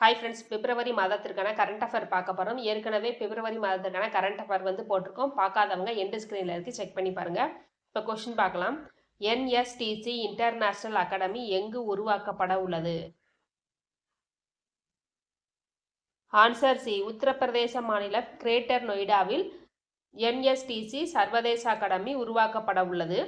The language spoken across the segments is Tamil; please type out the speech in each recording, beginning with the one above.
ஹாய் ஃப்ரெண்ட்ஸ், பிப்ரவரி மாதத்திற்கான கரண்ட் அஃபேர் பார்க்க போகிறோம். ஏற்கனவே பிப்ரவரி மாதத்திற்கான கரண்ட் அஃபேர் வந்து போட்டிருக்கோம். பார்க்காதவங்க எண்டு ஸ்க்ரீனில் இருக்குது, செக் பண்ணி பாருங்கள். இப்போ கொஸ்டின் பார்க்கலாம். என்எஸ்டிசி இன்டர்நேஷனல் அகாடமி எங்கு உருவாக்கப்பட உள்ளது? ஆன்சர் சி, உத்தரப்பிரதேச மாநில கிரேட்டர் நொய்டாவில் என்எஸ்டிசி சர்வதேச அகாடமி உருவாக்கப்பட உள்ளது.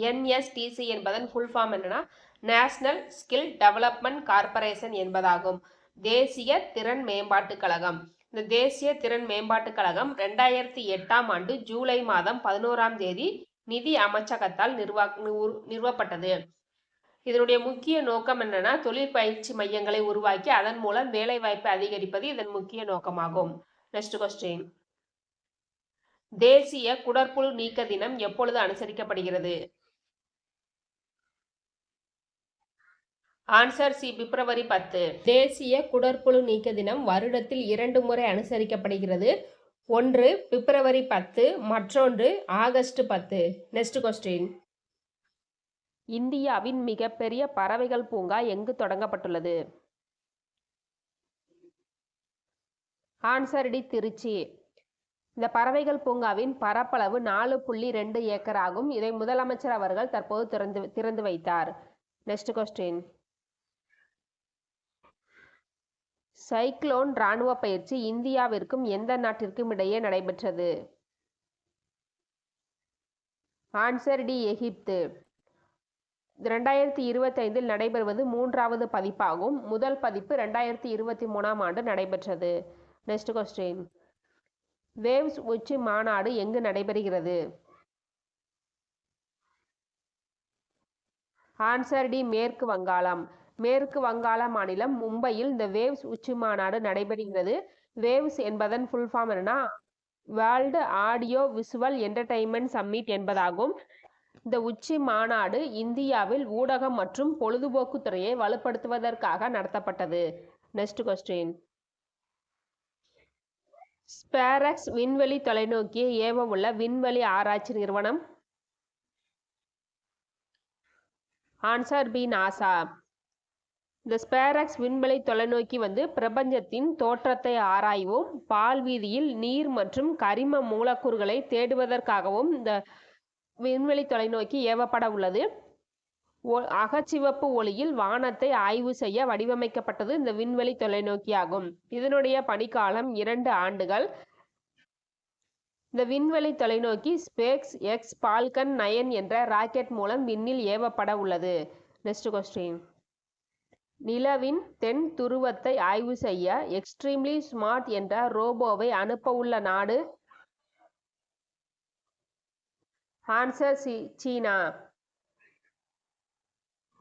என்எஸ்டிசி என்பதன் ஃபுல் ஃபார்ம் என்னன்னா நேஷனல் ஸ்கில் டெவலப்மெண்ட் கார்பரேஷன் என்பதாகும். தேசிய திறன் மேம்பாட்டு கழகம். இந்த தேசிய திறன் மேம்பாட்டு கழகம் 2008 ஜூலை மாதம் 11ஆம் தேதி நிதி அமைச்சகத்தால் நிறுவப்பட்டது. இதனுடைய முக்கிய நோக்கம் என்னன்னா தொழில் பயிற்சி மையங்களை உருவாக்கி அதன் மூலம் வேலை வாய்ப்பை அதிகரிப்பது இதன் முக்கிய நோக்கமாகும். Next question. தேசிய குடற்புழு நீக்க தினம் எப்பொழுது அனுசரிக்கப்படுகிறது? ஆன்சர் சி, பிப்ரவரி 10. தேசிய குடற்புழு நீக்க தினம் வருடத்தில் 2 முறை அனுசரிக்கப்படுகிறது. ஒன்று பிப்ரவரி 10, மற்றொன்று ஆகஸ்ட் 10. Next question. இந்தியாவின் மிகப்பெரிய பறவைகள் பூங்கா எங்கு தொடங்கப்பட்டுள்ளது? Answer D, Trichy. இந்த பறவைகள் பூங்காவின் பரப்பளவு 4.2 ஏக்கர் ஆகும். இதை முதலமைச்சர் அவர்கள் தற்போது திறந்து வைத்தார். Next question. சைக்ளோன் ராணுவ பயிற்சி இந்தியாவிற்கும் எந்த நாட்டிற்கும் இடையே நடைபெற்றது? ஆன்சர் டி, எகிப்து. 2025 நடைபெறுவது 3வது பதிப்பாகும். முதல் பதிப்பு 2023 நடைபெற்றது. Next question. வேவ்ஸ் உச்சி மாநாடு எங்கு நடைபெறுகிறது? ஆன்சர் டி, மேற்கு வங்காளம். மேற்கு வங்காள மாநிலம் மும்பையில் இந்த வேவ்ஸ் உச்சி மாநாடு நடைபெறுகிறது. வேவ்ஸ் என்பதன் ஃபுல் ஃபார்ம் என்னன்னா world audio visual entertainment summit என்பதாகும். இந்த உச்சி மாநாடு இந்தியாவில் ஊடகம் மற்றும் பொழுதுபோக்கு துறையை வலுப்படுத்துவதற்காக நடத்தப்பட்டது. Next question. ஸ்பேரக்ஸ் விண்வெளி தொலைநோக்கியை ஏவ உள்ள விண்வெளி ஆராய்ச்சி நிறுவனம்? Answer B, NASA. இந்த ஸ்பேரக்ஸ் விண்வெளி தொலைநோக்கி பிரபஞ்சத்தின் தோற்றத்தை ஆராயவும் பால்வீதியில் நீர் மற்றும் கரிம மூலக்கூறுகளை தேடுவதற்காகவும் இந்த விண்வெளி தொலைநோக்கி ஏவப்பட உள்ளது. அகச்சிவப்பு ஒளியில் வானத்தை ஆய்வு செய்ய வடிவமைக்கப்பட்டது இந்த விண்வெளி தொலைநோக்கி ஆகும். இதனுடைய பணிக்காலம் 2 ஆண்டுகள். இந்த விண்வெளி தொலைநோக்கி ஸ்பேஸ் எக்ஸ் பால்கன் 9 என்ற ராக்கெட் மூலம் விண்ணில் ஏவப்பட உள்ளது. Next question. நிலவின் தென் துருவத்தை ஆய்வு செய்ய எக்ஸ்ட்ரீம்லி ஸ்மார்ட் என்ற ரோபோவை அனுப்ப உள்ள நாடு? ஆன்சர் சி, சீனா.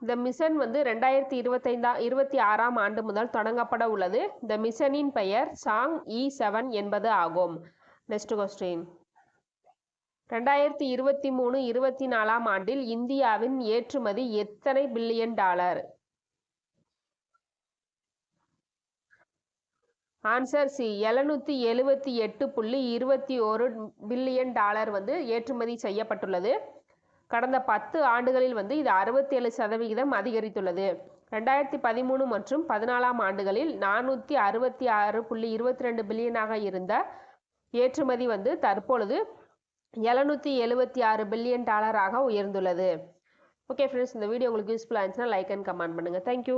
இந்த மிஷன் 2026 முதல் தொடங்கப்பட உள்ளது. இந்த மிஷனின் பெயர் சாங் E7 என்பது ஆகும். Next question. 2023-24 இந்தியாவின் ஏற்றுமதி எத்தனை billion dollar? Answer C, 778.21 billion dollar ஏற்றுமதி செய்யப்பட்டுள்ளது. கடந்த 10 ஆண்டுகளில் இது 67% அதிகரித்துள்ளது. 2013 மற்றும் 14 466.22 பில்லியனாக இருந்த ஏற்றுமதி தற்பொழுது 776 பில்லியன் டாலராக உயர்ந்துள்ளது. ஓகே ஃப்ரெண்ட்ஸ், இந்த வீடியோ உங்களுக்கு யூஸ்ஃபுல்லாக இருந்துச்சுன்னா லைக் அண்ட் கமெண்ட் பண்ணுங்கள். தேங்க்யூ.